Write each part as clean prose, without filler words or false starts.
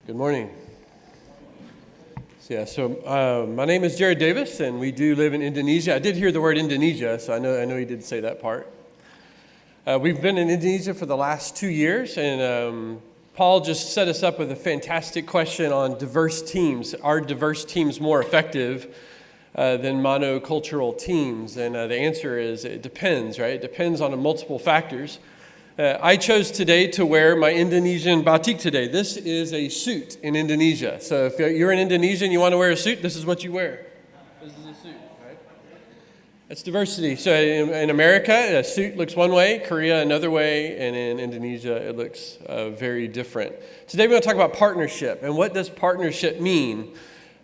Good morning. So my name is Jared Davis, and we do live in Indonesia. I did hear the word Indonesia, so I know he did say that part. We've been in Indonesia for the last 2 years, and Paul just set us up with a fantastic question on diverse teams. Are diverse teams more effective than monocultural teams? And the answer is it depends, right? It depends on multiple factors. I chose today to wear my Indonesian batik today. This is a suit in Indonesia. So if you're in Indonesia and you want to wear a suit, this is what you wear. This is a suit, right? That's diversity. So in America, a suit looks one way, Korea another way, and in Indonesia, it looks very different. Today we're going to talk about partnership. And what does partnership mean?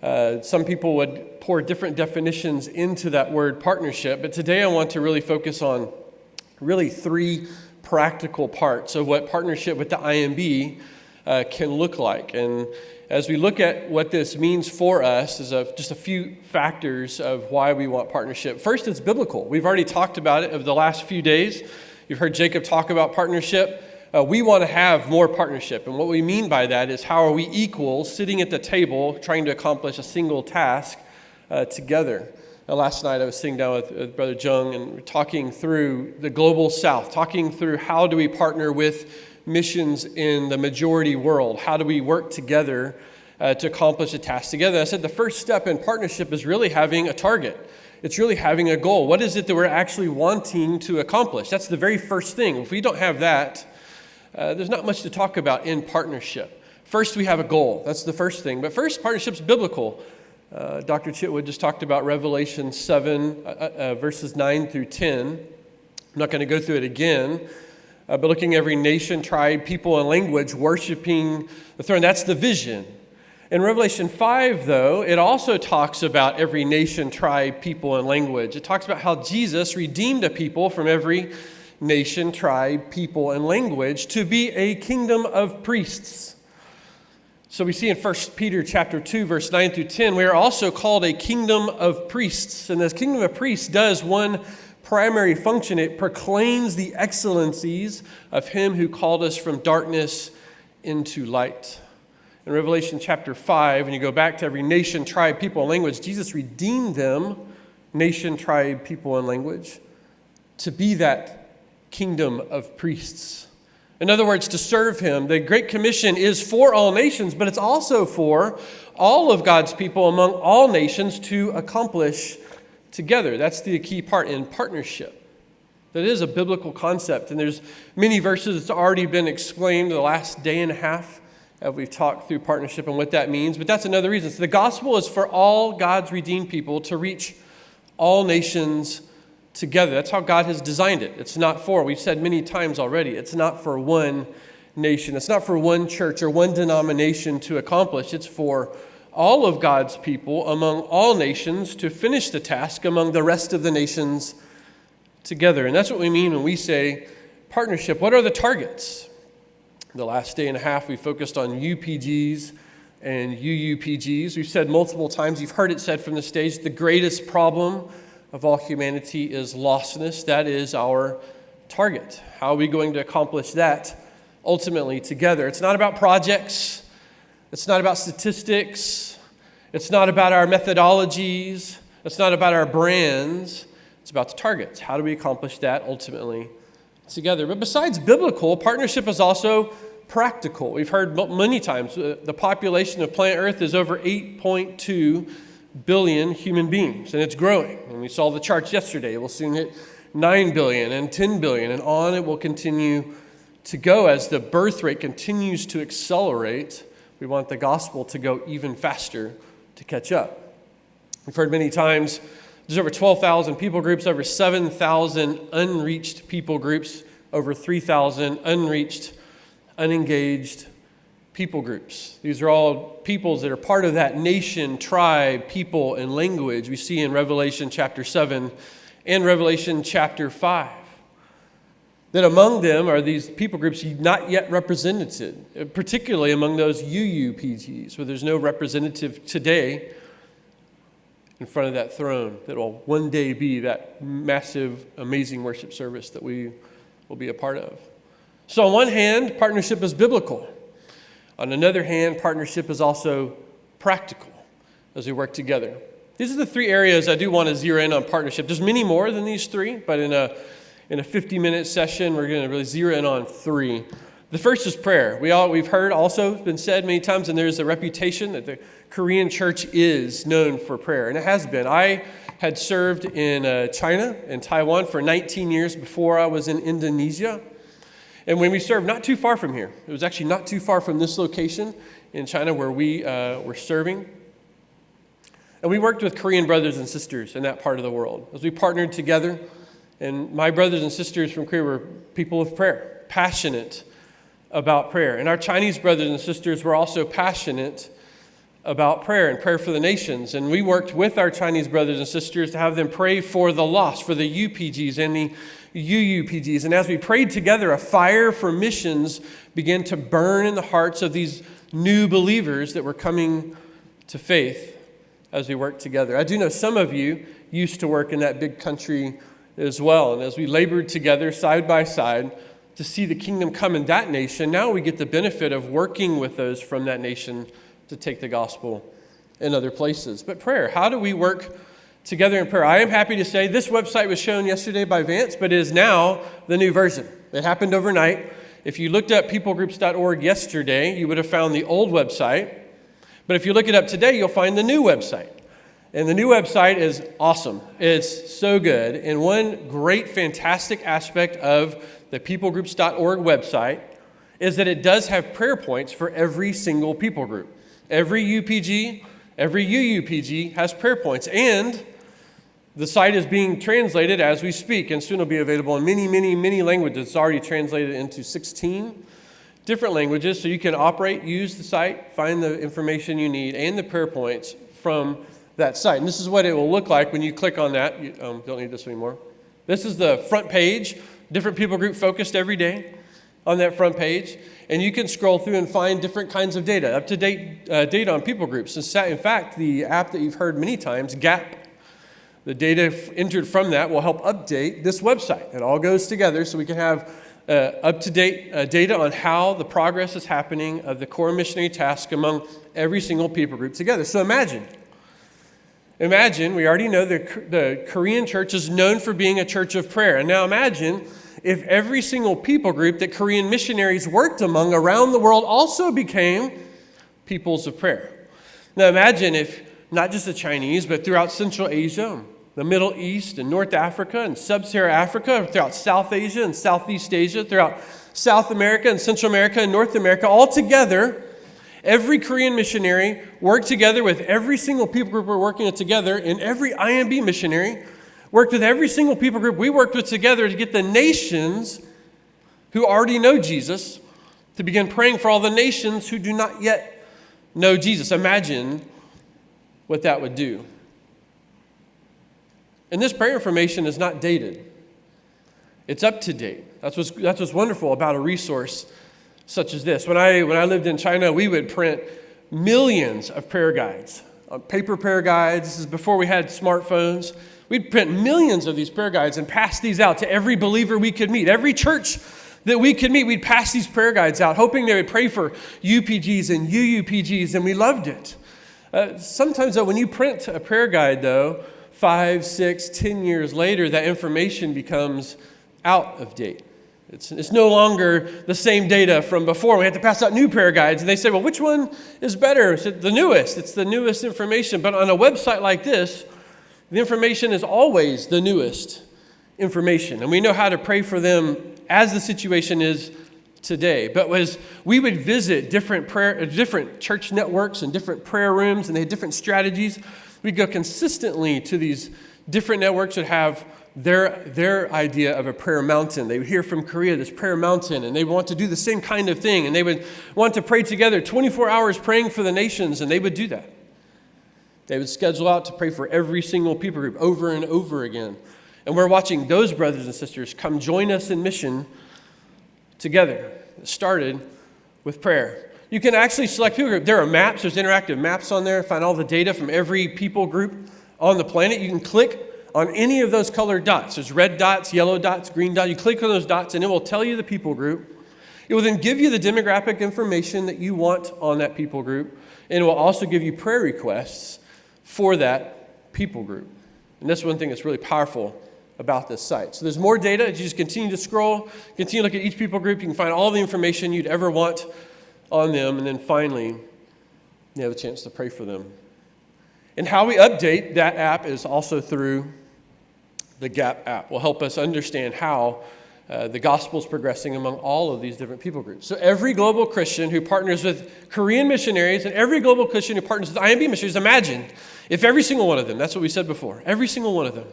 Some people would pour different definitions into that word partnership, but today I want to really focus on really three practical parts of what partnership with the IMB can look like. And as we look at what this means for us, is just a few factors of why we want partnership. First, it's biblical. We've already talked about it over the last few days. You've heard Jacob talk about partnership. We want to have more partnership. And what we mean by that is how are we equals sitting at the table trying to accomplish a single task together. Last night I was sitting down with Brother Jung and we're talking through the global south, talking through how do we partner with missions in the majority world? How do we work together to accomplish a task together? I said the first step in partnership is really having a target. It's really having a goal. What is it that we're actually wanting to accomplish? That's the very first thing. If we don't have that, there's not much to talk about in partnership. First, we have a goal. That's the first thing. But first, partnership's biblical. Dr. Chitwood just talked about Revelation 7, verses 9 through 10. I'm not going to go through it again, but looking at every nation, tribe, people, and language worshiping the throne. That's the vision. In Revelation 5, though, it also talks about every nation, tribe, people, and language. It talks about how Jesus redeemed a people from every nation, tribe, people, and language to be a kingdom of priests. So we see in 1 Peter chapter 2, verse 9 through 10, we are also called a kingdom of priests. And this kingdom of priests does one primary function. It proclaims the excellencies of him who called us from darkness into light. In Revelation chapter 5, when you go back to every nation, tribe, people, and language, Jesus redeemed them, nation, tribe, people, and language, to be that kingdom of priests. In other words, to serve him. The Great Commission is for all nations, but it's also for all of God's people among all nations to accomplish together. That's the key part in partnership. That is a biblical concept, and there's many verses that's already been explained the last day and a half as we've talked through partnership and what that means, but that's another reason. So the gospel is for all God's redeemed people to reach all nations together. That's how God has designed it. It's not for, we've said many times already, it's not for one nation. It's not for one church or one denomination to accomplish. It's for all of God's people among all nations to finish the task among the rest of the nations together. And that's what we mean when we say partnership. What are the targets? The last day and a half, we focused on UPGs and UUPGs. We've said multiple times, you've heard it said from the stage, the greatest problem of all humanity is lostness. That is our target. How are we going to accomplish that ultimately together? It's not about projects. It's not about statistics. It's not about our methodologies. It's not about our brands. It's about the targets. How do we accomplish that ultimately together? But besides biblical, partnership is also practical. We've heard many times the population of planet Earth is over 8.2 billion human beings, and it's growing. And we saw the charts yesterday. We'll soon hit 9 billion and 10 billion, and on it will continue to go as the birth rate continues to accelerate. We want the gospel to go even faster to catch up. We've heard many times there's over 12,000 people groups, over 7,000 unreached people groups, over 3,000 unreached, unengaged people groups. These are all peoples that are part of that nation, tribe, people, and language we see in Revelation chapter 7 and Revelation chapter 5. That among them are these people groups not yet represented, particularly among those UUPGs, where there's no representative today in front of that throne that will one day be that massive, amazing worship service that we will be a part of. So on one hand, partnership is biblical. On another hand, partnership is also practical as we work together. These are the three areas I do want to zero in on partnership. There's many more than these three, but in a 50-minute session, we're going to really zero in on three. The first is prayer. We've heard also been said many times, and there's a reputation that the Korean church is known for prayer, and it has been. I had served in China and Taiwan for 19 years before I was in Indonesia. And when we served, not too far from here, it was actually not too far from this location in China where we were serving. And we worked with Korean brothers and sisters in that part of the world as we partnered together. And my brothers and sisters from Korea were people of prayer, passionate about prayer. And our Chinese brothers and sisters were also passionate about prayer and prayer for the nations. And we worked with our Chinese brothers and sisters to have them pray for the lost, for the UPGs and the UUPGs. And as we prayed together, a fire for missions began to burn in the hearts of these new believers that were coming to faith as we worked together. I do know some of you used to work in that big country as well. And as we labored together side by side to see the kingdom come in that nation, now we get the benefit of working with those from that nation to take the gospel in other places. But prayer, how do we work together in prayer? I am happy to say this website was shown yesterday by Vance, but it is now the new version. It happened overnight. If you looked up peoplegroups.org yesterday, you would have found the old website. But if you look it up today, you'll find the new website. And the new website is awesome. It's so good. And one great, fantastic aspect of the peoplegroups.org website is that it does have prayer points for every single people group. Every UPG, every UUPG has prayer points. And the site is being translated as we speak, and soon will be available in many, many, many languages. It's already translated into 16 different languages, so you can use the site, find the information you need, and the prayer points from that site. And this is what it will look like when you click on that. You don't need this anymore. This is the front page, different people group focused every day on that front page. And you can scroll through and find different kinds of data, up-to-date data on people groups. In fact, the app that you've heard many times, GAP, the data entered from that will help update this website. It all goes together so we can have up-to-date data on how the progress is happening of the core missionary task among every single people group together. So imagine, we already know the Korean church is known for being a church of prayer. And now imagine if every single people group that Korean missionaries worked among around the world also became peoples of prayer. Now imagine if not just the Chinese, but throughout Central Asia, the Middle East, and North Africa, and Sub-Saharan Africa, throughout South Asia and Southeast Asia, throughout South America and Central America and North America, all together, every Korean missionary worked together with every single people group we're working with together, and every IMB missionary worked with every single people group we worked with together to get the nations who already know Jesus to begin praying for all the nations who do not yet know Jesus. Imagine what that would do. And this prayer information is not dated. It's up to date. That's what's wonderful about a resource such as this. When I lived in China, we would print millions of prayer guides, paper prayer guides. This is before we had smartphones. We'd print millions of these prayer guides and pass these out to every believer we could meet. Every church that we could meet, we'd pass these prayer guides out, hoping they would pray for UPGs and UUPGs, and we loved it. Sometimes, though, when you print a prayer guide, though, 5, 6, 10 years later, that information becomes out of date. It's no longer the same data from before. We have to pass out new prayer guides, and they say, well, which one is better? It's the newest. It's the newest information. But on a website like this, the information is always the newest information, and we know how to pray for them as the situation is today. But as we would visit different church networks and different prayer rooms, and they had different strategies, we'd go consistently to these different networks that have their idea of a prayer mountain. They would hear from Korea, this prayer mountain, and they want to do the same kind of thing, and they would want to pray together 24 hours praying for the nations, and they would do that. They would schedule out to pray for every single people group over and over again. And we're watching those brothers and sisters come join us in mission together. It started with prayer. You can actually select people group. There are maps. There's interactive maps on there. Find all the data from every people group on the planet. You can click on any of those colored dots. There's red dots, yellow dots, green dots. You click on those dots, and it will tell you the people group. It will then give you the demographic information that you want on that people group, and it will also give you prayer requests for that people group. And that's one thing that's really powerful about this site. So there's more data. As you just continue to scroll, continue to look at each people group, you can find all the information you'd ever want on them, and then finally, you have a chance to pray for them. And how we update that app is also through the GAP app. Will help us understand how the gospel is progressing among all of these different people groups. So every global Christian who partners with Korean missionaries and every global Christian who partners with IMB missionaries, imagine if every single one of them, that's what we said before, every single one of them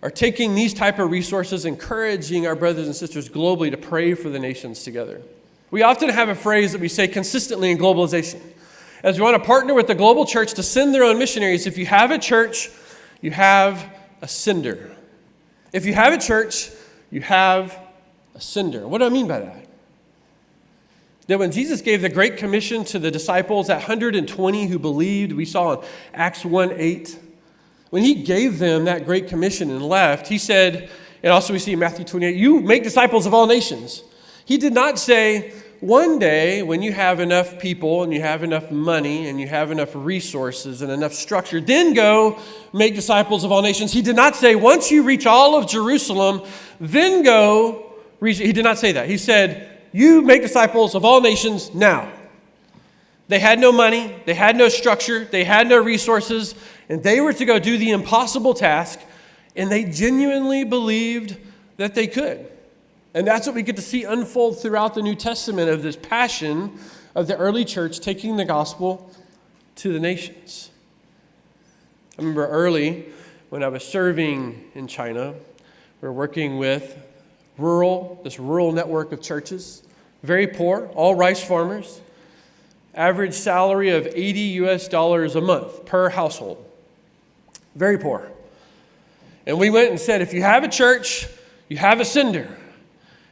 are taking these type of resources, encouraging our brothers and sisters globally to pray for the nations together. We often have a phrase that we say consistently in globalization. As we want to partner with the global church to send their own missionaries, if you have a church, you have a sender. If you have a church, you have a sender. What do I mean by that? That when Jesus gave the Great Commission to the disciples, that 120 who believed, we saw in Acts 1:8, when he gave them that Great Commission and left, he said, and also we see in Matthew 28, you make disciples of all nations. He did not say, one day when you have enough people and you have enough money and you have enough resources and enough structure, then go make disciples of all nations. He did not say, once you reach all of Jerusalem, then go reach. He did not say that. He said, you make disciples of all nations now. They had no money, they had no structure, they had no resources, and they were to go do the impossible task, and they genuinely believed that they could. And that's what we get to see unfold throughout the New Testament of this passion of the early church taking the gospel to the nations. I remember early when I was serving in China, we were working with this rural network of churches, very poor, all rice farmers, average salary of $80 a month per household, very poor. And we went and said, if you have a church, you have a sender.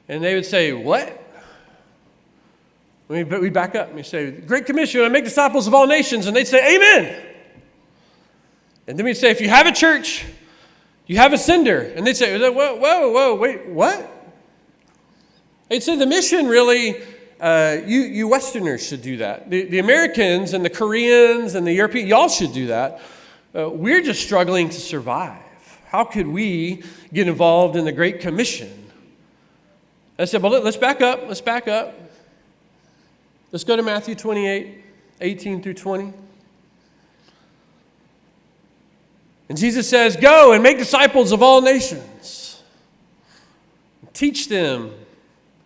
And they would say, what? But we back up and we say, Great Commission, I make disciples of all nations. And they'd say, amen. And then we'd say, if you have a church, you have a sender. And they'd say, whoa, wait, what? They'd say, the mission really, you Westerners should do that. The Americans and the Koreans and the Europeans, y'all should do that. We're just struggling to survive. How could we get involved in the Great Commission? I said, well, let's back up. Let's go to Matthew 28, 18 through 20. And Jesus says, go and make disciples of all nations. Teach them,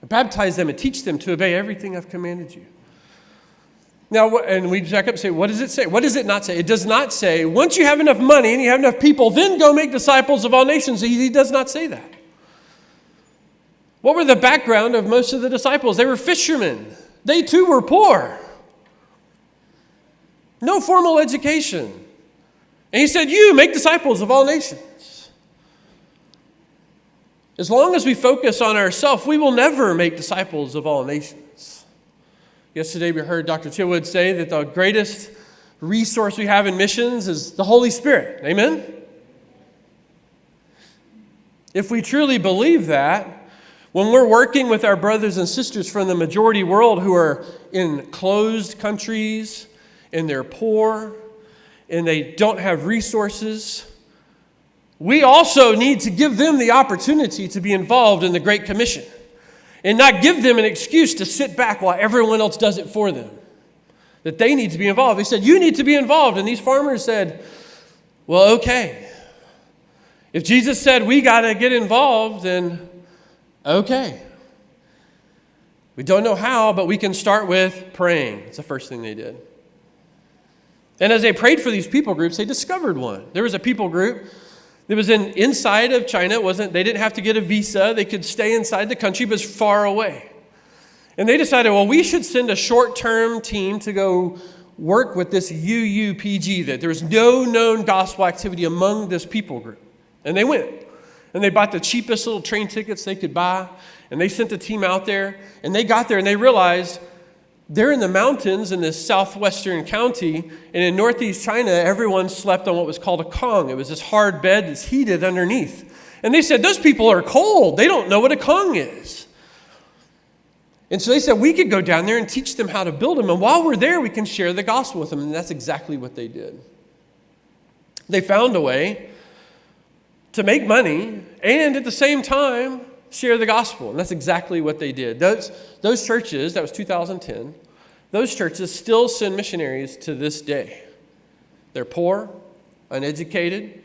baptize them, and teach them to obey everything I've commanded you. Now, and we back up and say, what does it say? What does it not say? It does not say, once you have enough money and you have enough people, then go make disciples of all nations. He does not say that. What were the background of most of the disciples? They were fishermen. They too were poor. No formal education. And he said, you make disciples of all nations. As long as we focus on ourselves, we will never make disciples of all nations. Yesterday we heard Dr. Chilwood say that the greatest resource we have in missions is the Holy Spirit. Amen? If we truly believe that, when we're working with our brothers and sisters from the majority world who are in closed countries and they're poor and they don't have resources, we also need to give them the opportunity to be involved in the Great Commission and not give them an excuse to sit back while everyone else does it for them. That they need to be involved. He said, you need to be involved. And these farmers said, well, okay. If Jesus said we got to get involved, then okay. We don't know how, but we can start with praying. It's the first thing they did. And as they prayed for these people groups, they discovered one. There was a people group that was inside of China. They didn't have to get a visa. They could stay inside the country, but it was far away. And they decided, well, we should send a short-term team to go work with this UUPG, that there's no known gospel activity among this people group. And they went. And they bought the cheapest little train tickets they could buy. And they sent a team out there. And they got there and they realized they're in the mountains in this southwestern county. And in northeast China, everyone slept on what was called a kong. It was this hard bed that's heated underneath. And they said, those people are cold. They don't know what a kong is. And so they said we could go down there and teach them how to build them. And while we're there, we can share the gospel with them. And that's exactly what they did. They found a way to make money and at the same time share the gospel. And that's exactly what they did. Those churches, that was 2010, those churches still send missionaries to this day. They're poor, uneducated,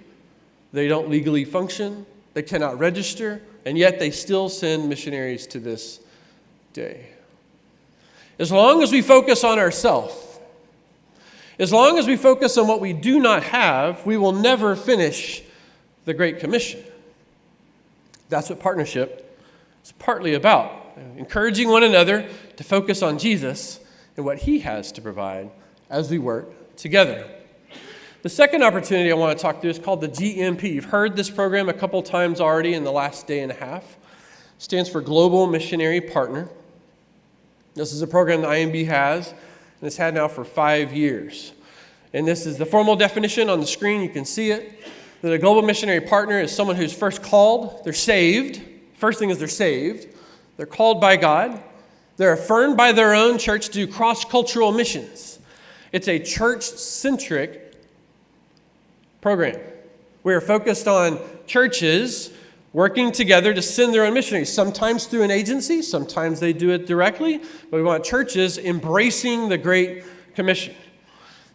they don't legally function, they cannot register, and yet they still send missionaries to this day. As long as we focus on ourselves, as long as we focus on what we do not have, we will never finish the Great Commission. That's what partnership is partly about. Encouraging one another to focus on Jesus and what he has to provide as we work together. The second opportunity I want to talk through is called the GMP. You've heard this program a couple times already in the last day and a half. It stands for Global Missionary Partner. This is a program that IMB has, and it's had now for 5 years. And this is the formal definition on the screen. You can see it. That a global missionary partner is someone who's first called, they're saved. First thing is they're saved. They're called by God. They're affirmed by their own church to do cross-cultural missions. It's a church-centric program. We are focused on churches working together to send their own missionaries, sometimes through an agency, sometimes they do it directly, but we want churches embracing the Great Commission.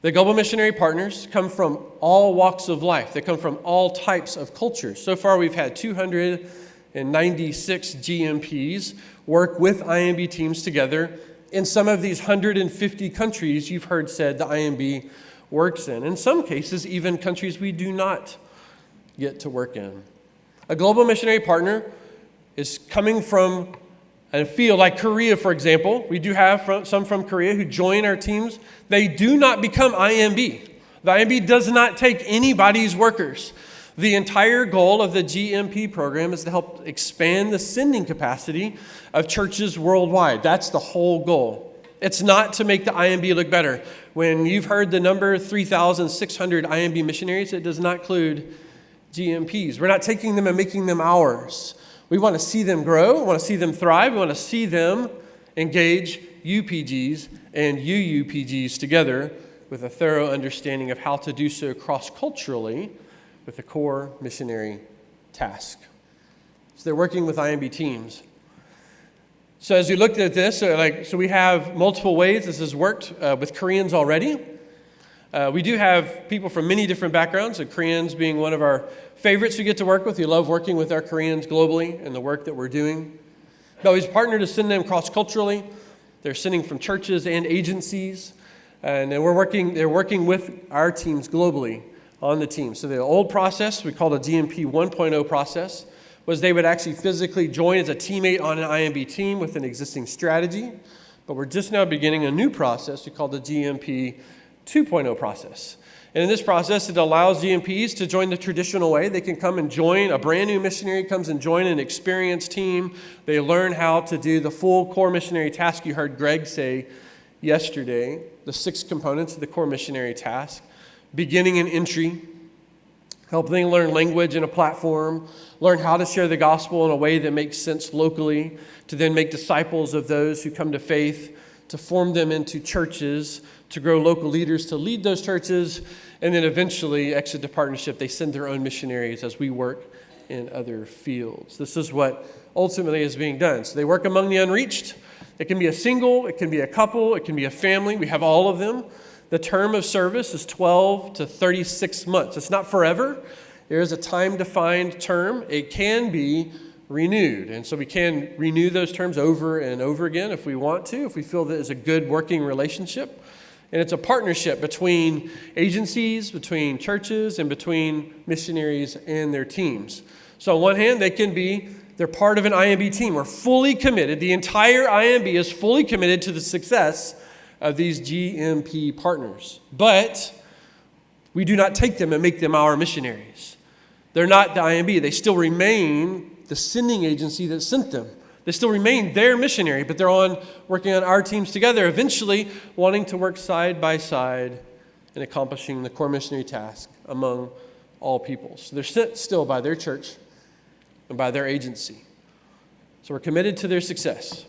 The Global Missionary Partners come from all walks of life. They come from all types of cultures. So far, we've had 296 GMPs work with IMB teams together in some of these 150 countries you've heard said the IMB works in. In some cases, even countries we do not get to work in. A global missionary partner is coming from a field like Korea, for example. We do have some from Korea who join our teams. They do not become IMB. The IMB does not take anybody's workers. The entire goal of the GMP program is to help expand the sending capacity of churches worldwide. That's the whole goal. It's not to make the IMB look better. When you've heard the number 3,600 IMB missionaries, it does not include GMPs. We're not taking them and making them ours. We want to see them grow. We want to see them thrive. We want to see them engage UPGs and UUPGs together with a thorough understanding of how to do so cross-culturally with the core missionary task. So they're working with IMB teams. So as we looked at this, so we have multiple ways this has worked with Koreans already. We do have people from many different backgrounds, so Koreans being one of our favorites we get to work with. We love working with our Koreans globally and the work that we're doing. But we've partnered to send them cross-culturally. They're sending from churches and agencies, and they're working with our teams globally on the team. So the old process, we called a GMP 1.0 process, was they would actually physically join as a teammate on an IMB team with an existing strategy. But we're just now beginning a new process we call the GMP 2.0 process. And in this process, it allows GMPs to join the traditional way. They can come and join, a brand new missionary comes and join an experienced team. They learn how to do the full core missionary task you heard Greg say yesterday, the 6 components of the core missionary task, beginning and entry, helping them learn language and a platform, learn how to share the gospel in a way that makes sense locally, to then make disciples of those who come to faith, to form them into churches, to grow local leaders to lead those churches, and then eventually exit to partnership. They send their own missionaries as we work in other fields. This is what ultimately is being done. So they work among the unreached. It can be a single, it can be a couple, it can be a family. We have all of them. The term of service is 12 to 36 months. It's not forever. There is a time-defined term. It can be renewed. And so we can renew those terms over and over again if we want to, if we feel that it's a good working relationship. And it's a partnership between agencies, between churches, and between missionaries and their teams. So on one hand, they're part of an IMB team. We're fully committed. The entire IMB is fully committed to the success of these GMP partners. But we do not take them and make them our missionaries. They're not the IMB. They still remain the sending agency that sent them. They still remain their missionary, but they're working on our teams together, eventually wanting to work side by side in accomplishing the core missionary task among all peoples. So they're sent still by their church and by their agency. So we're committed to their success.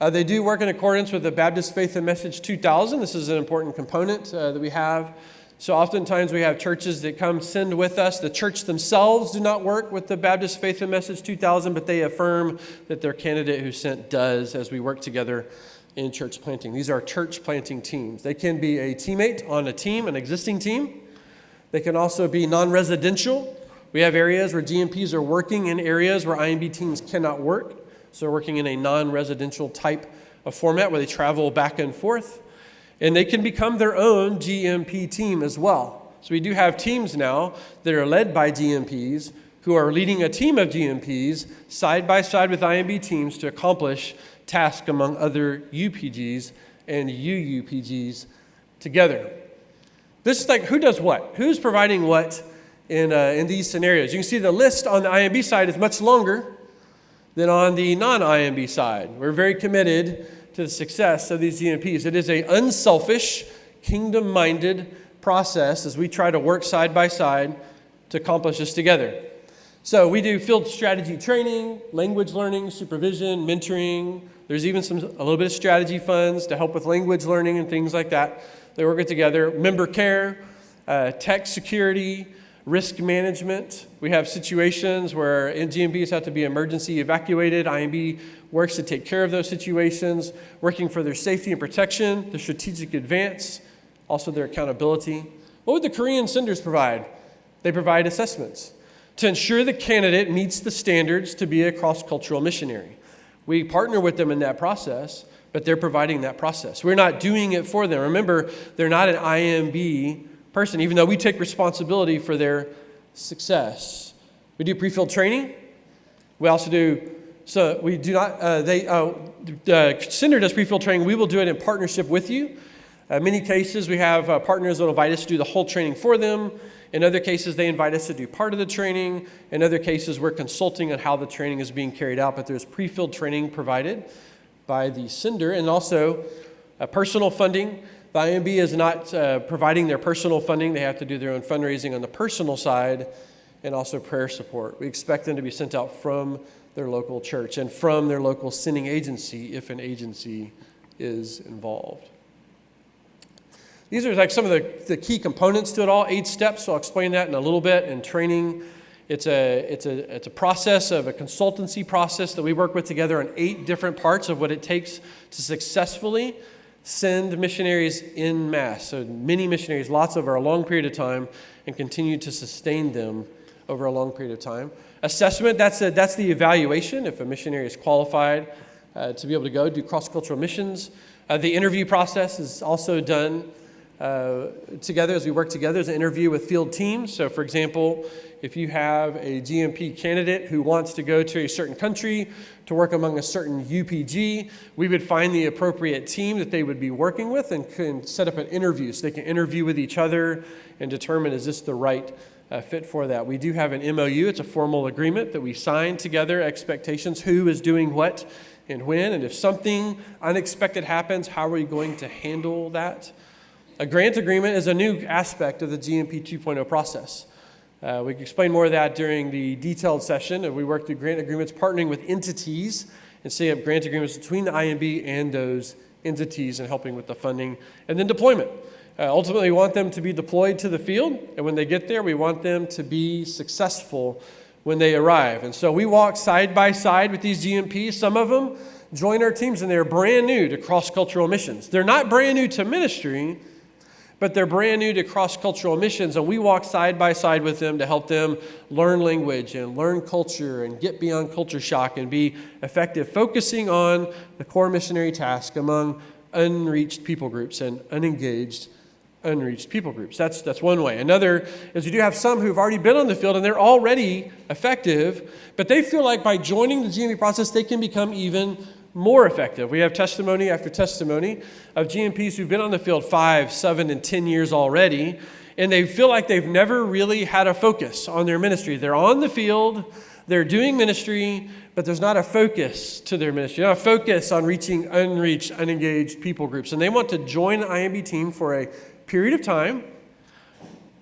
They do work in accordance with the Baptist Faith and Message 2000. This is an important component that we have. So oftentimes we have churches that come send with us. The church themselves do not work with the Baptist Faith and Message 2000, but they affirm that their candidate who sent does as we work together in church planting. These are church planting teams. They can be a teammate on a team, an existing team. They can also be non-residential. We have areas where GMPs are working in areas where IMB teams cannot work. So they're working in a non-residential type of format where they travel back and forth. And they can become their own GMP team as well. So we do have teams now that are led by GMPs who are leading a team of GMPs side by side with IMB teams to accomplish tasks among other UPGs and UUPGs together. This is like who does what? Who's providing what in these scenarios? You can see the list on the IMB side is much longer than on the non-IMB side. We're very committed to the success of these GMPs. It is an unselfish, kingdom-minded process as we try to work side by side to accomplish this together. So we do field strategy training, language learning, supervision, mentoring. There's even a little bit of strategy funds to help with language learning and things like that. They work together. Member care, tech security, risk management. We have situations where GMPs have to be emergency evacuated. IMB works to take care of those situations, working for their safety and protection, their strategic advance, also their accountability. What would the Korean senders provide? They provide assessments to ensure the candidate meets the standards to be a cross-cultural missionary. We partner with them in that process, but they're providing that process. We're not doing it for them. Remember, they're not an IMB person, even though we take responsibility for their success. We do pre-field training. We also do, so we do not, the sender does pre-field training. We will do it in partnership with you. Many cases, we have partners that will invite us to do the whole training for them. In other cases, they invite us to do part of the training. In other cases, we're consulting on how the training is being carried out, but there's pre-field training provided by the sender, and also personal funding. The IMB is not providing their personal funding. They have to do their own fundraising on the personal side, and also prayer support. We expect them to be sent out from their local church and from their local sending agency if an agency is involved. These are like some of the key components to it all, 8 steps. So I'll explain that in a little bit. In training, it's a process of a consultancy process that we work with together on 8 different parts of what it takes to successfully send missionaries en masse. So many missionaries, lots over a long period of time, and continue to sustain them over a long period of time. Assessment, that's the evaluation, if a missionary is qualified to be able to go do cross-cultural missions. The interview process is also done together as we work together as an interview with field teams. So for example, if you have a GMP candidate who wants to go to a certain country to work among a certain UPG, we would find the appropriate team that they would be working with and can set up an interview so they can interview with each other and determine is this the right fit for that. We do have an MOU. It's a formal agreement that we sign together, expectations, who is doing what and when, and if something unexpected happens, how are we going to handle that? A grant agreement is a new aspect of the GMP 2.0 process. We can explain more of that during the detailed session. We work through grant agreements, partnering with entities and setting up grant agreements between the IMB and those entities and helping with the funding. And then deployment. Ultimately, we want them to be deployed to the field, and when they get there, we want them to be successful when they arrive. And so we walk side by side with these GMPs. Some of them join our teams, and they're brand new to cross-cultural missions. They're not brand new to ministry, but they're brand new to cross-cultural missions, and we walk side by side with them to help them learn language and learn culture and get beyond culture shock and be effective, focusing on the core missionary task among unreached people groups and unengaged unreached people groups. That's one way. Another is we do have some who've already been on the field and they're already effective, but they feel like by joining the GMP process, they can become even more effective. We have testimony after testimony of GMPs who've been on the field 5, 7, and 10 years already, and they feel like they've never really had a focus on their ministry. They're on the field, they're doing ministry, but there's not a focus to their ministry, not a focus on reaching unreached, unengaged people groups. And they want to join the IMB team for a period of time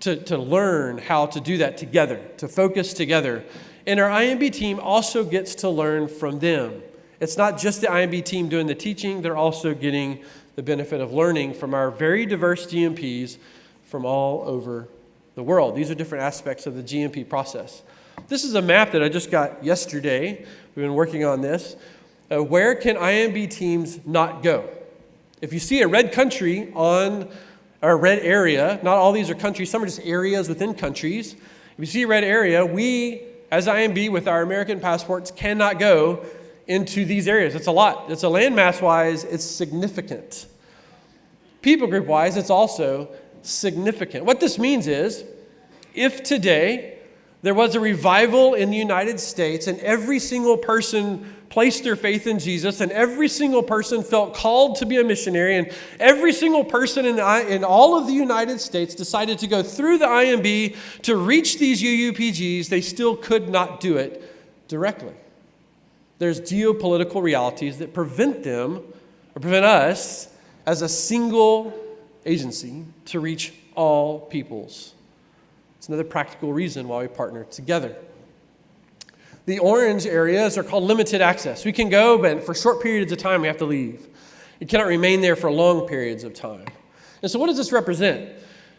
to learn how to do that together, to focus together. And our IMB team also gets to learn from them It's not just the IMB team doing the teaching, they're also getting the benefit of learning from our very diverse GMPs from all over the world. These are different aspects of the GMP process. This is a map that I just got yesterday. We've been working on this. Where can IMB teams not go? If you see a red country on a red area, not all these are countries, some are just areas within countries. If you see a red area, we, as IMB with our American passports, cannot go into these areas. It's a lot. It's a landmass-wise, it's significant. People group-wise, it's also significant. What this means is, if today there was a revival in the United States and every single person placed their faith in Jesus and every single person felt called to be a missionary and every single person in all of the United States decided to go through the IMB to reach these UUPGs, they still could not do it directly. There's geopolitical realities that prevent them, or prevent us, as a single agency to reach all peoples. It's another practical reason why we partner together. The orange areas are called limited access. We can go, but for short periods of time we have to leave. You cannot remain there for long periods of time. And so what does this represent?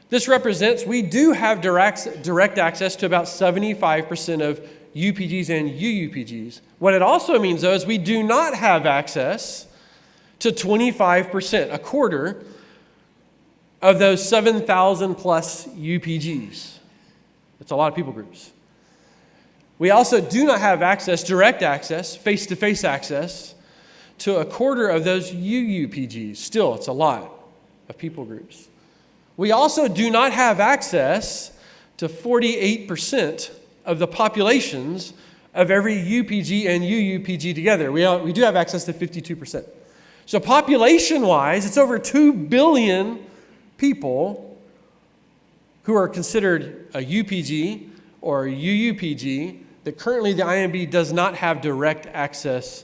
This represents we do have direct access to about 75% of UPGs and UUPGs. What it also means, though, is we do not have access to 25%, a quarter, of those 7,000 plus UPGs. It's a lot of people groups. We also do not have access, direct access, face-to-face access, to a quarter of those UUPGs. Still, it's a lot of people groups. We also do not have access to 48% of the populations of every UPG and UUPG together. We do have access to 52%. So population-wise, it's over 2 billion people who are considered a UPG or a UUPG that currently the IMB does not have direct access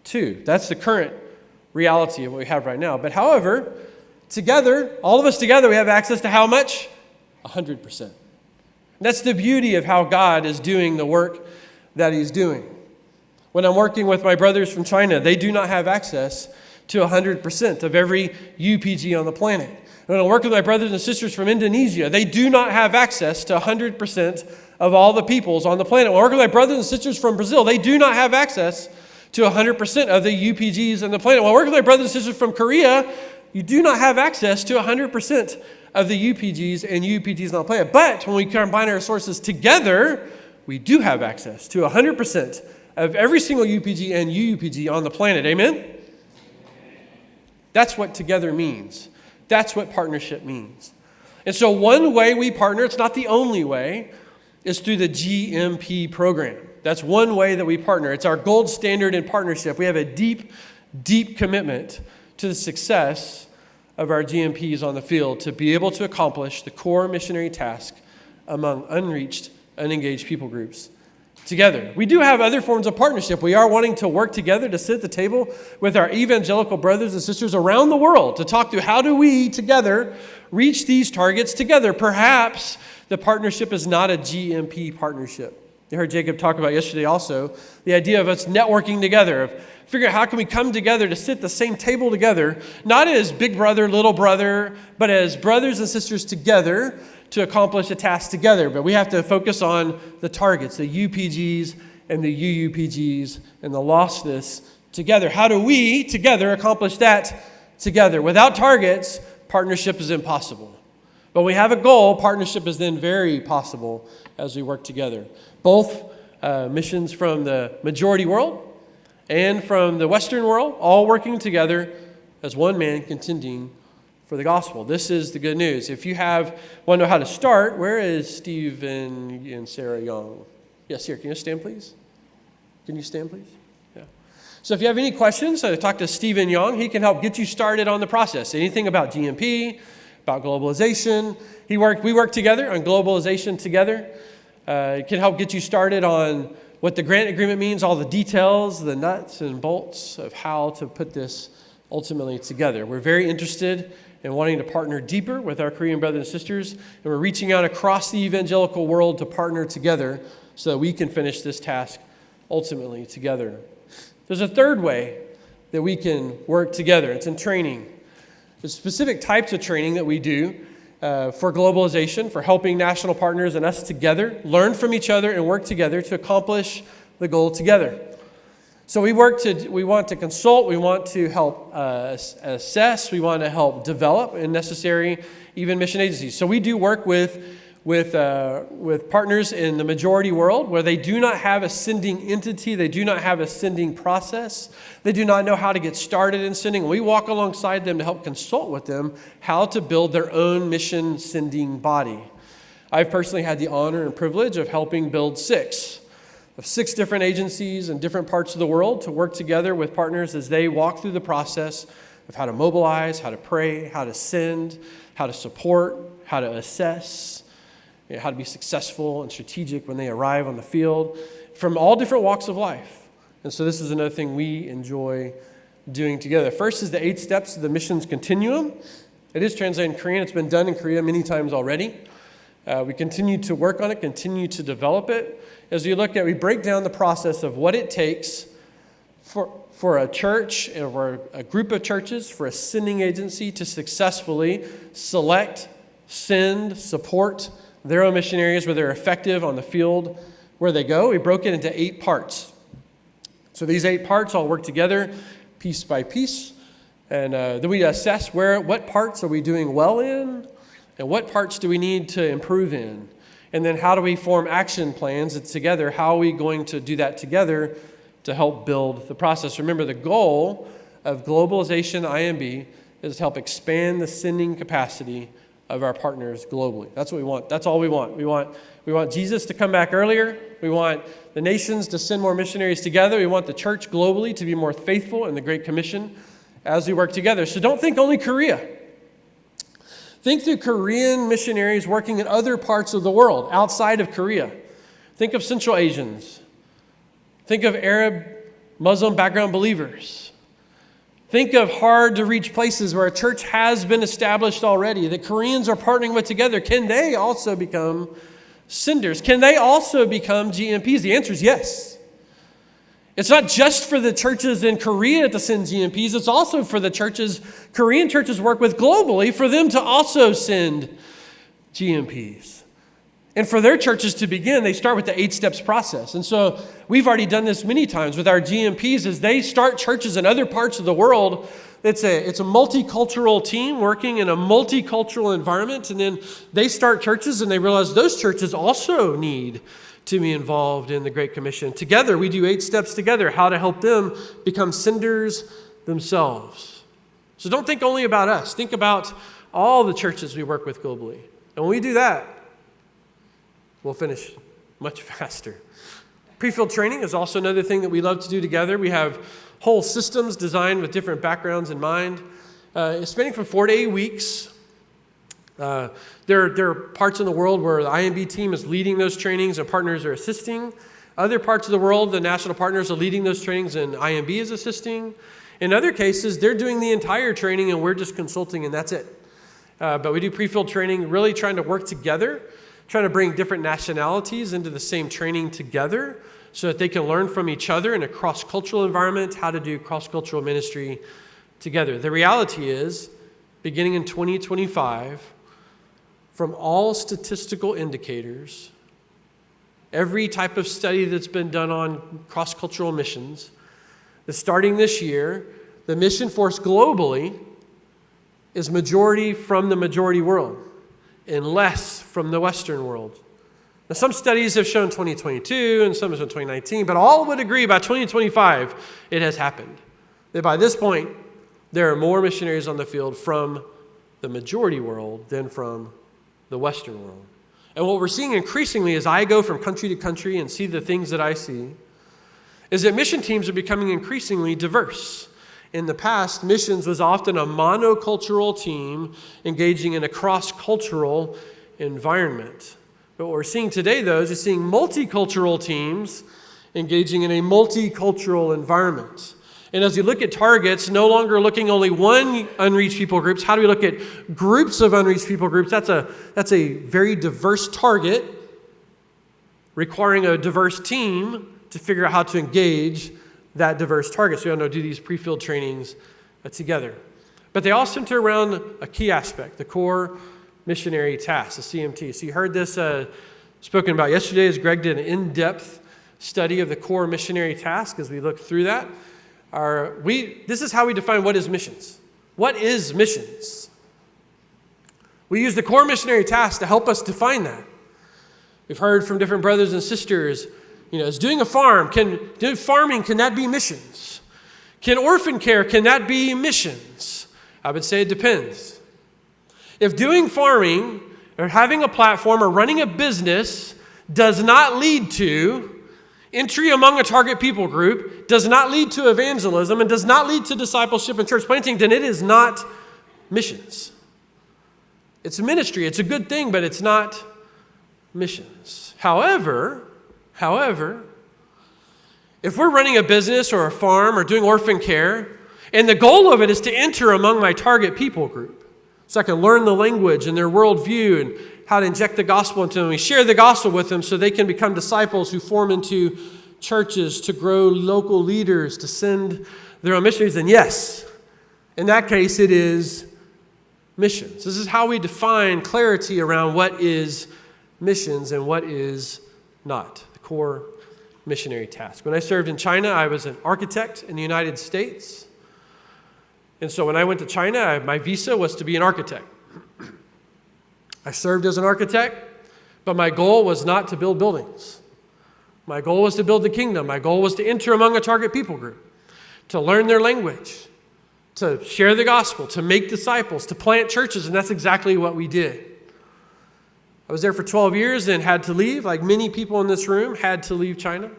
to. That's the current reality of what we have right now. But however, together, all of us together, we have access to how much? 100%. And that's the beauty of how God is doing the work that He's doing. When I'm working with my brothers from China, they do not have access to 100% of every UPG on the planet. When I work with my brothers and sisters from Indonesia, they do not have access to 100% of all the peoples on the planet. When I work with my brothers and sisters from Brazil, they do not have access to 100% of the UPGs on the planet. When I work with my brothers and sisters from Korea, you do not have access to 100% of the UPGs and UPGs on the planet. But when we combine our sources together, we do have access to 100% of every single UPG and UUPG on the planet. Amen? That's what together means. That's what partnership means. And so one way we partner, it's not the only way, is through the GMP program. That's one way that we partner. It's our gold standard in partnership. We have a deep, deep commitment to the success of our GMPs on the field to be able to accomplish the core missionary task among unreached, unengaged people groups together. We do have other forms of partnership. We are wanting to work together to sit at the table with our evangelical brothers and sisters around the world to talk through how do we together reach these targets together. Perhaps the partnership is not a GMP partnership. You heard Jacob talk about yesterday also the idea of us networking together, of figuring out how can we come together to sit at the same table together, not as big brother, little brother, but as brothers and sisters together to accomplish a task together. But we have to focus on the targets, the UPGs and the UUPGs and the lostness together. How do we together accomplish that together? Without targets, partnership is impossible. But when we have a goal, partnership is then very possible as we work together. Both missions from the majority world and from the Western world, all working together as one man contending for the gospel. This is the good news. If you want to know how to start, where is Stephen and Sarah Young? Yes, here. Can you stand, please? Can you stand, please? Yeah. So if you have any questions, talk to Stephen Young. He can help get you started on the process. Anything about GMP, about globalization. We work together on globalization together. It can help get you started on what the grant agreement means, all the details, the nuts and bolts of how to put this ultimately together. We're very interested in wanting to partner deeper with our Korean brothers and sisters, and we're reaching out across the evangelical world to partner together so that we can finish this task ultimately together. There's a third way that we can work together. It's in training. There's specific types of training that we do for globalization, for helping national partners and us together learn from each other and work together to accomplish the goal together. So we want to consult, we want to help assess, we want to help develop and necessary even mission agencies. So we do work with partners in the majority world where they do not have a sending entity, they do not have a sending process, they do not know how to get started in sending. We walk alongside them to help consult with them how to build their own mission sending body. I've personally had the honor and privilege of helping build six different agencies in different parts of the world to work together with partners as they walk through the process of how to mobilize, how to pray, how to send, how to support, how to assess, how to be successful and strategic when they arrive on the field from all different walks of life. And so this is another thing we enjoy doing together. First is the 8 steps of the missions continuum. It is translated in Korean. It's been done in Korea many times already. We continue to work on it, continue to develop it. As we break down the process of what it takes for a church or a group of churches, for a sending agency to successfully select, send, support their own missionaries where they're effective on the field where they go. We broke it into 8 parts. So these 8 parts all work together piece by piece. And then we assess what parts are we doing well in and what parts do we need to improve in. And then how do we form action plans together? How are we going to do that together to help build the process? Remember, the goal of Globalization IMB is to help expand the sending capacity of our partners globally. That's what we want. That's all we want. We want Jesus to come back earlier. We want the nations to send more missionaries together. We want the church globally to be more faithful in the Great Commission as we work together. So don't think only Korea. Think through Korean missionaries working in other parts of the world outside of Korea. Think of Central Asians. Think of Arab, Muslim background believers. Think of hard-to-reach places where a church has been established already that Koreans are partnering with together. Can they also become senders? Can they also become GMPs? The answer is yes. It's not just for the churches in Korea to send GMPs. It's also for the Korean churches work with globally, for them to also send GMPs. And for their churches to begin, they start with the 8 steps process. And so we've already done this many times with our GMPs as they start churches in other parts of the world. It's a multicultural team working in a multicultural environment. And then they start churches and they realize those churches also need to be involved in the Great Commission. Together, we do 8 steps together, how to help them become senders themselves. So don't think only about us. Think about all the churches we work with globally. And when we do that, we'll finish much faster. Pre-field training is also another thing that we love to do together. We have whole systems designed with different backgrounds in mind. It's spanning from 4 to 8 weeks. There are parts in the world where the IMB team is leading those trainings and partners are assisting. Other parts of the world, the national partners are leading those trainings and IMB is assisting. In other cases, they're doing the entire training and we're just consulting and that's it. But we do pre-field training, really trying to work together, trying to bring different nationalities into the same training together so that they can learn from each other in a cross-cultural environment, how to do cross-cultural ministry together. The reality is, beginning in 2025, from all statistical indicators, every type of study that's been done on cross-cultural missions, that starting this year, the mission force globally is majority from the majority world and less from the Western world. Now, some studies have shown 2022 and some have shown 2019, but all would agree by 2025 it has happened. That by this point, there are more missionaries on the field from the majority world than from the Western world. And what we're seeing increasingly as I go from country to country and see the things that I see is that mission teams are becoming increasingly diverse. In the past, missions was often a monocultural team engaging in a cross-cultural environment. But what we're seeing today, though, is seeing multicultural teams engaging in a multicultural environment. And as you look at targets, no longer looking only one unreached people groups. How do we look at groups of unreached people groups? That's a very diverse target requiring a diverse team to figure out how to engage that diverse target. So we all do these pre-field trainings together. But they all center around a key aspect, the core missionary task, the CMT. So you heard this spoken about yesterday as Greg did an in-depth study of the core missionary task as we look through that. This is how we define what is missions. What is missions? We use the core missionary task to help us define that. We've heard from different brothers and sisters, is doing a farm, can that be missions? Can orphan care, can that be missions? I would say it depends. If doing farming or having a platform or running a business does not lead to entry among a target people group, does not lead to evangelism, and does not lead to discipleship and church planting, then it is not missions. It's a ministry. It's a good thing, but it's not missions. However, if we're running a business or a farm or doing orphan care, and the goal of it is to enter among my target people group, so I can learn the language and their worldview and how to inject the gospel into them. We share the gospel with them so they can become disciples who form into churches, to grow local leaders, to send their own missionaries. And yes, in that case, it is missions. This is how we define clarity around what is missions and what is not, the core missionary task. When I served in China, I was an architect in the United States. And so when I went to China, my visa was to be an architect. I served as an architect, but my goal was not to build buildings. My goal was to build the kingdom. My goal was to enter among a target people group, to learn their language, to share the gospel, to make disciples, to plant churches, and that's exactly what we did. I was there for 12 years and had to leave, like many people in this room had to leave China.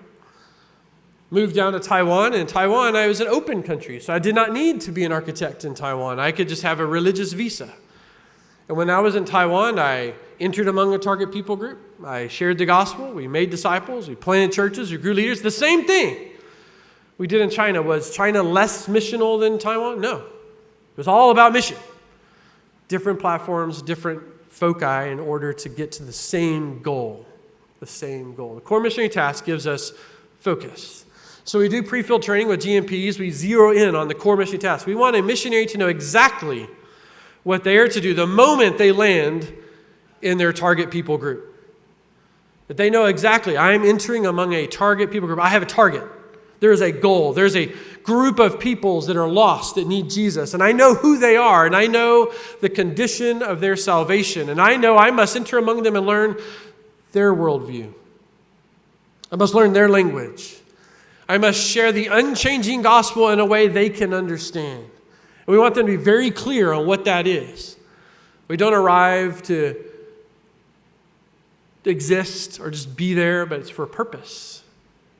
Moved down to Taiwan. In Taiwan, I was an open country, so I did not need to be an architect in Taiwan. I could just have a religious visa. And when I was in Taiwan, I entered among a target people group. I shared the gospel. We made disciples. We planted churches. We grew leaders. The same thing we did in China. Was China less missional than Taiwan? No. It was all about mission. Different platforms, different foci in order to get to the same goal. The same goal. The core missionary task gives us focus. So we do pre-field training with GMPs. We zero in on the core missionary task. We want a missionary to know exactly what they are to do the moment they land in their target people group. That they know exactly, I'm entering among a target people group. I have a target. There is a goal. There's a group of peoples that are lost that need Jesus. And I know who they are. And I know the condition of their salvation. And I know I must enter among them and learn their worldview. I must learn their language. I must share the unchanging gospel in a way they can understand. And we want them to be very clear on what that is. We don't arrive to exist or just be there, but it's for a purpose,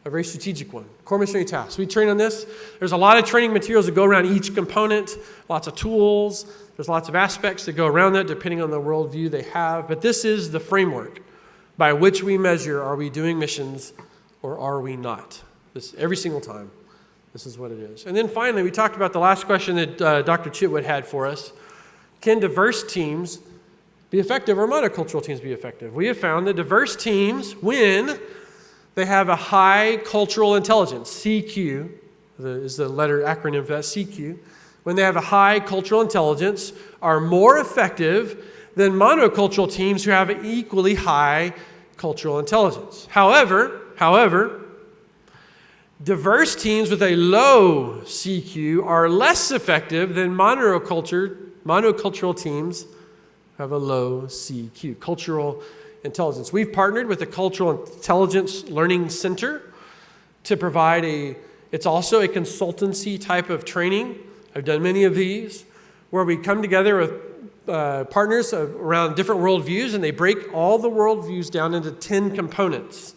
a very strategic one. Core missionary tasks. We train on this. There's a lot of training materials that go around each component, lots of tools. There's lots of aspects that go around that depending on the worldview they have. But this is the framework by which we measure, are we doing missions or are we not? This every single time. This is what it is. And then finally, we talked about the last question that Dr. Chitwood had for us. Can diverse teams be effective or monocultural teams be effective? We have found that diverse teams, when they have a high cultural intelligence, CQ, is the letter acronym for that, CQ, when they have a high cultural intelligence, are more effective than monocultural teams who have an equally high cultural intelligence. However, diverse teams with a low CQ are less effective than monocultural teams who have a low CQ, cultural intelligence. We've partnered with the Cultural Intelligence Learning Center to provide it's also a consultancy type of training. I've done many of these where we come together with partners around different worldviews, and they break all the worldviews down into 10 components.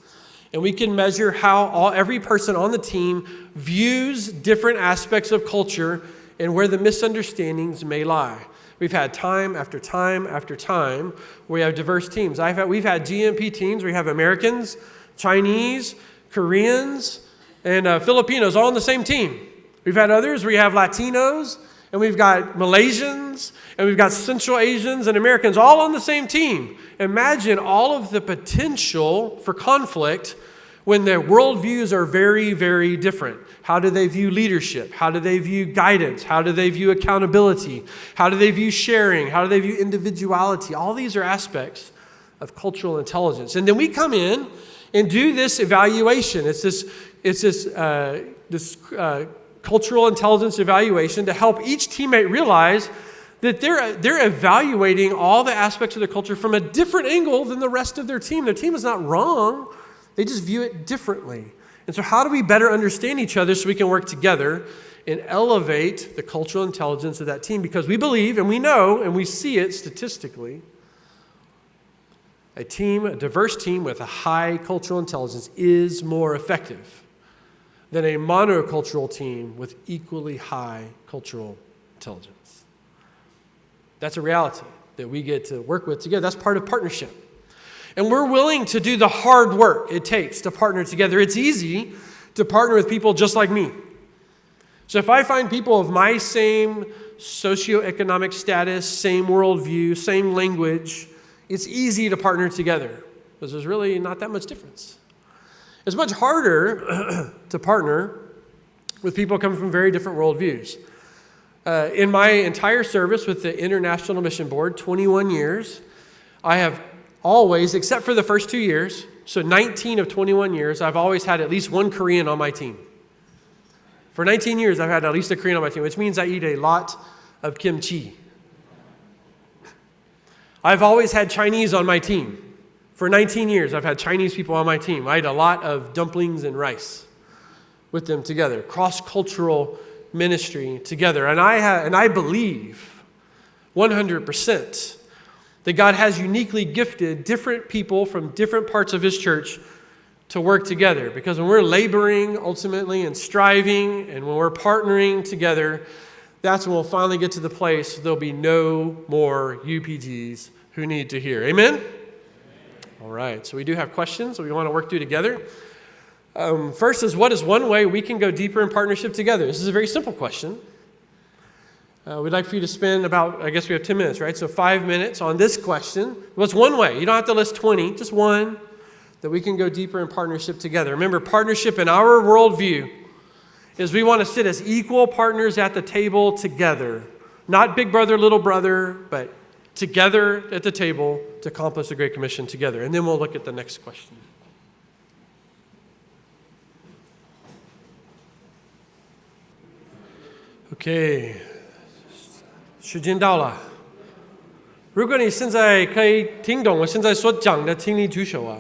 And we can measure how every person on the team views different aspects of culture and where the misunderstandings may lie. We've had time after time after time where we have diverse teams. We've had GMP teams where we have Americans, Chinese, Koreans, and Filipinos all on the same team. We've had others where you have Latinos, and we've got Malaysians, and we've got Central Asians and Americans all on the same team. Imagine all of the potential for conflict when their worldviews are very, very different. How do they view leadership? How do they view guidance? How do they view accountability? How do they view sharing? How do they view individuality? All these are aspects of cultural intelligence. And then we come in and do this evaluation. It's this cultural intelligence evaluation to help each teammate realize that they're evaluating all the aspects of their culture from a different angle than the rest of their team. Their team is not wrong. They just view it differently. And so how do we better understand each other so we can work together and elevate the cultural intelligence of that team? Because we believe and we know and we see it statistically, a diverse team with a high cultural intelligence is more effective than a monocultural team with equally high cultural intelligence. That's a reality that we get to work with together. That's part of partnership. And we're willing to do the hard work it takes to partner together. It's easy to partner with people just like me. So if I find people of my same socioeconomic status, same worldview, same language, it's easy to partner together because there's really not that much difference. It's much harder to partner with people coming from very different worldviews. In my entire service with the International Mission Board, 21 years, I have always, except for the first 2 years, so 19 of 21 years, I've always had at least one Korean on my team. For 19 years, I've had at least a Korean on my team, which means I eat a lot of kimchi. I've always had Chinese on my team. For 19 years, I've had Chinese people on my team. I ate a lot of dumplings and rice with them together, cross-cultural ministry together. And I believe 100% that God has uniquely gifted different people from different parts of His church to work together. Because when we're laboring ultimately and striving and when we're partnering together, that's when we'll finally get to the place there'll be no more UPGs who need to hear. Amen? All right, so we do have questions that we want to work through together. First is, what is one way we can go deeper in partnership together? This is a very simple question. We'd like for you to spend about, I guess we have 10 minutes, right? So 5 minutes on this question. What's one way? You don't have to list 20, just one, that we can go deeper in partnership together. Remember, partnership in our worldview is we want to sit as equal partners at the table together. Not big brother, little brother, but together at the table to accomplish the Great Commission together. And then we'll look at the next question. Okay. 时间到了。如果你现在可以听懂我现在所讲的，请你举手啊。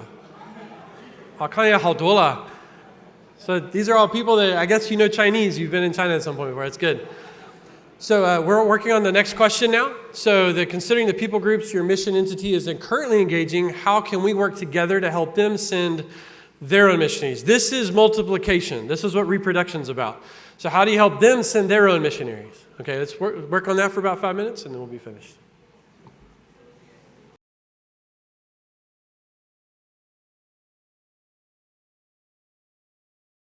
好，看也好多了。So these are all people that I guess you know Chinese. You've been in China at some point before. It's good. So we're working on the next question now. So considering the people groups your mission entity is currently engaging, how can we work together to help them send their own missionaries? This is multiplication. This is what reproduction is about. So how do you help them send their own missionaries? Okay, let's work on that for about 5 minutes and then we'll be finished.